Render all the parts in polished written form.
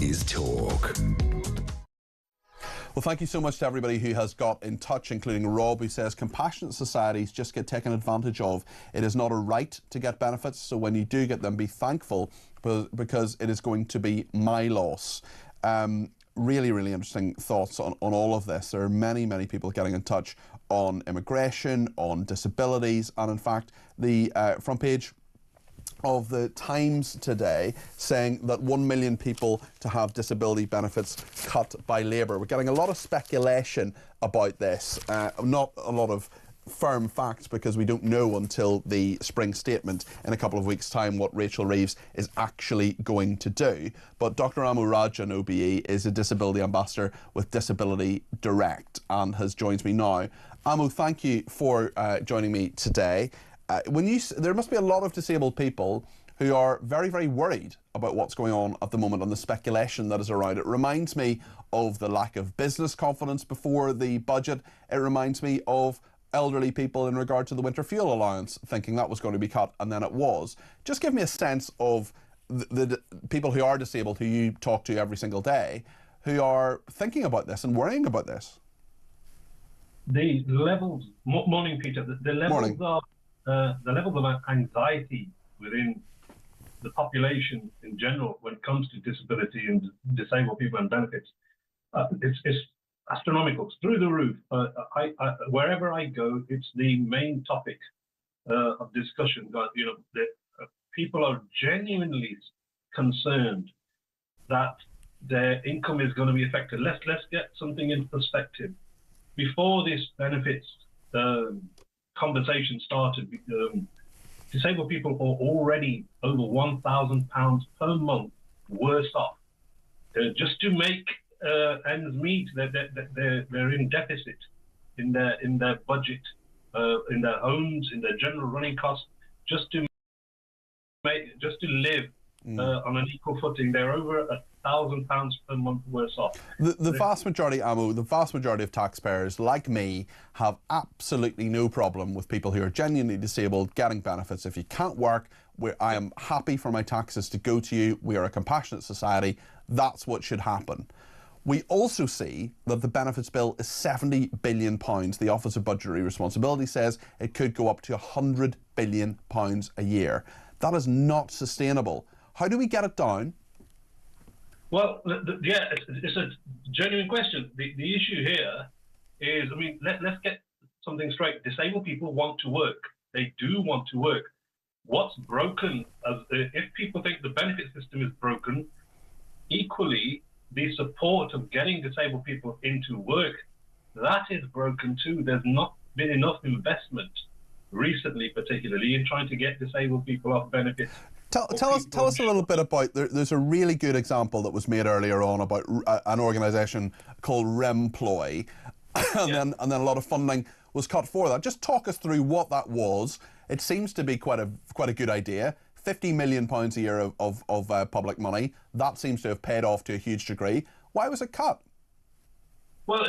is talk. Well, thank you so much to everybody who has got in touch, including Rob, who says compassionate societies just get taken advantage of. It is not a right to get benefits, so when you do get them, be thankful, because it is going to be my loss. Really, really interesting thoughts on all of this. There are many, many people getting in touch on immigration, on disabilities, and in fact, the front page of the Times today saying that 1 million people to have disability benefits cut by Labour. We're getting a lot of speculation about this, not a lot of firm facts, because we don't know until the spring statement in a couple of weeks' time what Rachel Reeves is actually going to do. But Dr. Amo Raju OBE is a disability ambassador with Disability Direct and has joined me now. Amo, thank you for joining me today. There must be a lot of disabled people who are very, very worried about what's going on at the moment and the speculation that is around. It reminds me of the lack of business confidence before the budget. It reminds me of elderly people in regard to the winter fuel allowance, thinking that was going to be cut, and then it was. Just give me a sense of the people who are disabled, who you talk to every single day, who are thinking about this and worrying about this. The levels, morning Peter, the levels of the levels of anxiety within the population in general when it comes to disability and disabled people and benefits, it's astronomical. It's through the roof. Wherever I go, it's the main topic of discussion. People are genuinely concerned that their income is going to be affected. Let's get something in perspective. Before this benefits conversation started, disabled people are already over £1,000 per month worse off. Just to make ends meet, they're in deficit in their budget, in their homes, in their general running costs, just to live on an equal footing. They're over £1,000 per month worse off. The vast majority, Amo, the vast majority of taxpayers, like me, have absolutely no problem with people who are genuinely disabled getting benefits. If you can't work, I am happy for my taxes to go to you. We are a compassionate society. That's what should happen. We also see that the benefits bill is £70 billion. The Office of Budgetary Responsibility says it could go up to £100 billion a year. That is not sustainable. How do we get it down? Well, yeah, it's a genuine question. The issue here is, I mean, let's get something straight. Disabled people want to work. They do want to work. What's broken, if people think the benefit system is broken, equally, the support of getting disabled people into work, that is broken too. There's not been enough investment recently, particularly in trying to get disabled people off benefits. Tell us a little bit about, there's a really good example that was made earlier on about an organisation called Remploy, and then a lot of funding was cut for that. Just talk us through what that was. It seems to be quite a good idea. £50 million a year of public money. That seems to have paid off to a huge degree. Why was it cut? Well,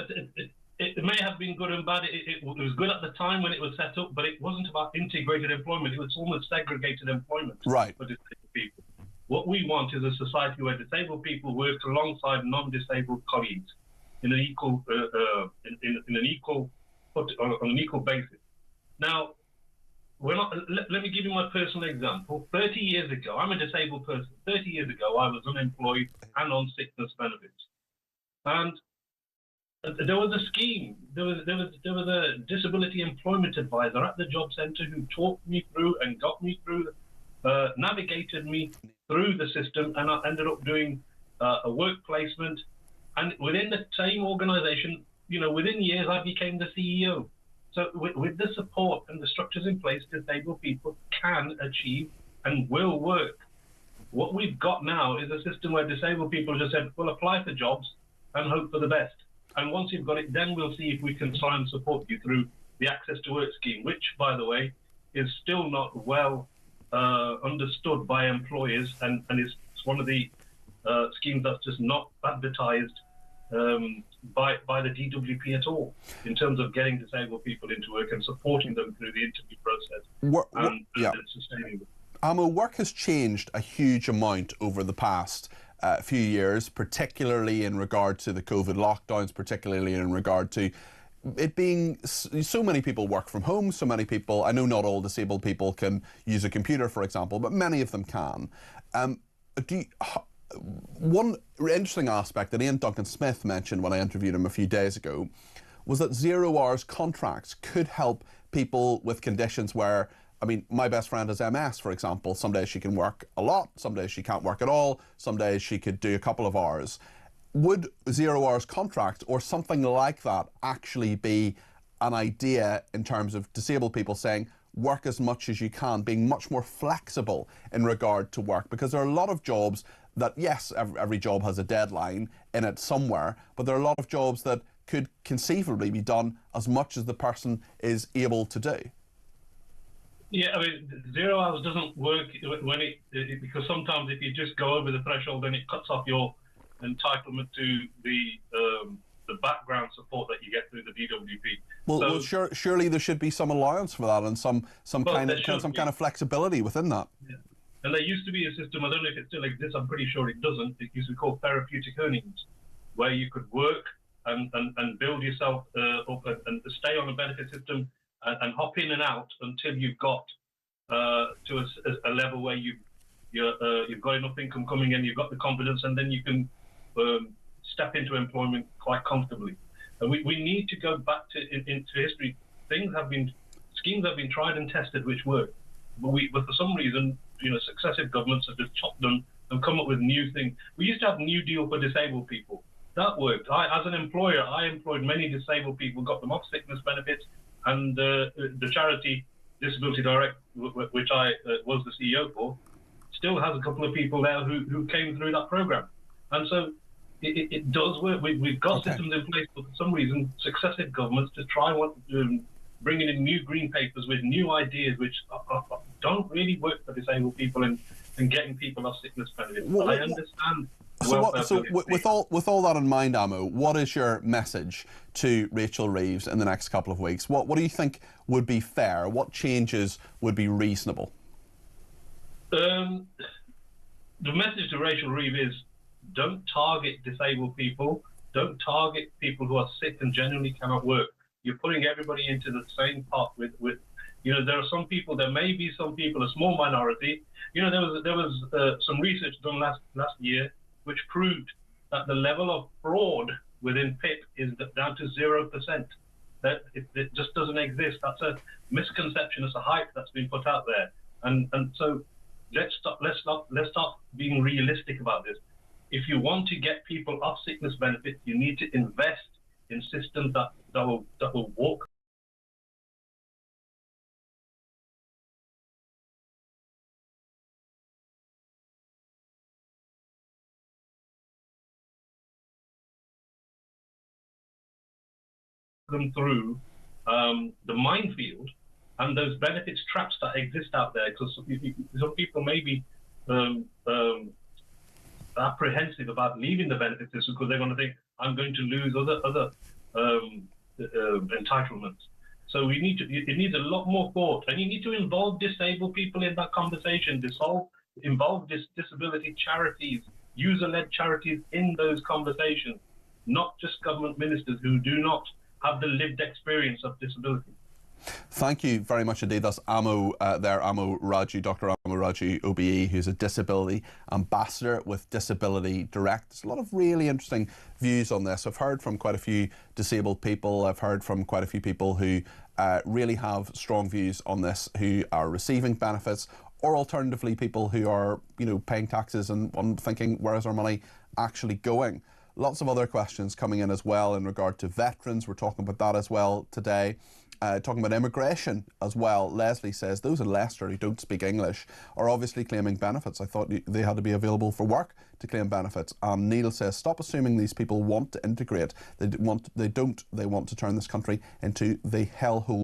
it may have been good and bad. It was good at the time when it was set up, but it wasn't about integrated employment. It was almost segregated employment for disabled people. What we want is a society where disabled people work alongside non-disabled colleagues on an equal basis. Now, let me give you my personal example. 30 years ago, I'm a disabled person. 30 years ago, I was unemployed and on sickness benefits. And there was a scheme. There was a disability employment advisor at the job centre who talked me through and got me through, navigated me through the system, and I ended up doing a work placement. And within the same organisation, within years, I became the CEO. So with the support and the structures in place, disabled people can achieve and will work. What we've got now is a system where disabled people just said, well, apply for jobs and hope for the best. And once you've got it, then we'll see if we can try and support you through the Access to Work scheme, which, by the way, is still not well understood by employers, and it's one of the schemes that's just not advertised by the DWP at all in terms of getting disabled people into work and supporting them through the interview process and sustaining them. Amo, work has changed a huge amount over the past few years, particularly in regard to the COVID lockdowns, particularly in regard to it being so many people work from home, so many people, I know not all disabled people can use a computer, for example, but many of them can. One interesting aspect that Ian Duncan Smith mentioned when I interviewed him a few days ago was that 0 hours contracts could help people with conditions where, I mean, my best friend has MS, for example. Some days she can work a lot, some days she can't work at all, some days she could do a couple of hours. Would 0 hours contract or something like that actually be an idea in terms of disabled people saying, work as much as you can, being much more flexible in regard to work? Because there are a lot of jobs that, yes, every job has a deadline in it somewhere, but there are a lot of jobs that could conceivably be done as much as the person is able to do. Yeah, I mean, 0 hours doesn't work when because sometimes if you just go over the threshold, then it cuts off your entitlement to the background support that you get through the DWP. Well, surely there should be some allowance for that and some kind of flexibility within that. Yeah. And there used to be a system, I don't know if it still exists, I'm pretty sure it doesn't, it used to be called therapeutic earnings, where you could work and build yourself up and stay on a benefit system and hop in and out until you've got to a level where you've got enough income coming in, you've got the confidence, and then you can step into employment quite comfortably. And we need to go back into history. Schemes have been tried and tested which work, but for some reason, successive governments have just chopped them and come up with new things. We used to have New Deal for disabled people. That worked. As an employer, I employed many disabled people, got them off sickness benefits, and the charity Disability Direct, which I was the CEO for, still has a couple of people there who came through that program. And so it does work. We've got systems in place, but for some reason, successive governments just try bringing in new green papers with new ideas which don't really work for disabled people and getting people off sickness benefits. I understand. With all that in mind, Amo, what is your message to Rachel Reeves in the next couple of weeks? What do you think would be fair? What changes would be reasonable? The message to Rachel Reeves is, don't target disabled people. Don't target people who are sick and genuinely cannot work. You're putting everybody into the same pot with there are some people, there may be some people, a small minority. There was some research done last year which proved that the level of fraud within PIP is down to 0%. That it just doesn't exist. That's a misconception. It's a hype that's been put out there. And so let's start being realistic about this. If you want to get people off sickness benefits, you need to invest in systems that will work. Them through the minefield and those benefits traps that exist out there, because some people may be apprehensive about leaving the benefit system because they're going to think, I'm going to lose other entitlements. So it needs a lot more thought, and you need to involve disabled people in that conversation, involve disability charities, user-led charities in those conversations, not just government ministers who do not have the lived experience of disability. Thank you very much indeed. That's Amo Raju, Dr. Amo Raju OBE, who's a disability ambassador with Disability Direct. There's a lot of really interesting views on this. I've heard from quite a few disabled people. I've heard from quite a few people who really have strong views on this, who are receiving benefits, or alternatively people who are, paying taxes and thinking, where is our money actually going? Lots of other questions coming in as well in regard to veterans. We're talking about that as well today. Talking about immigration as well. Leslie says those in Leicester who don't speak English are obviously claiming benefits. I thought they had to be available for work to claim benefits. Neil says stop assuming these people want to integrate. They want to turn this country into the hellhole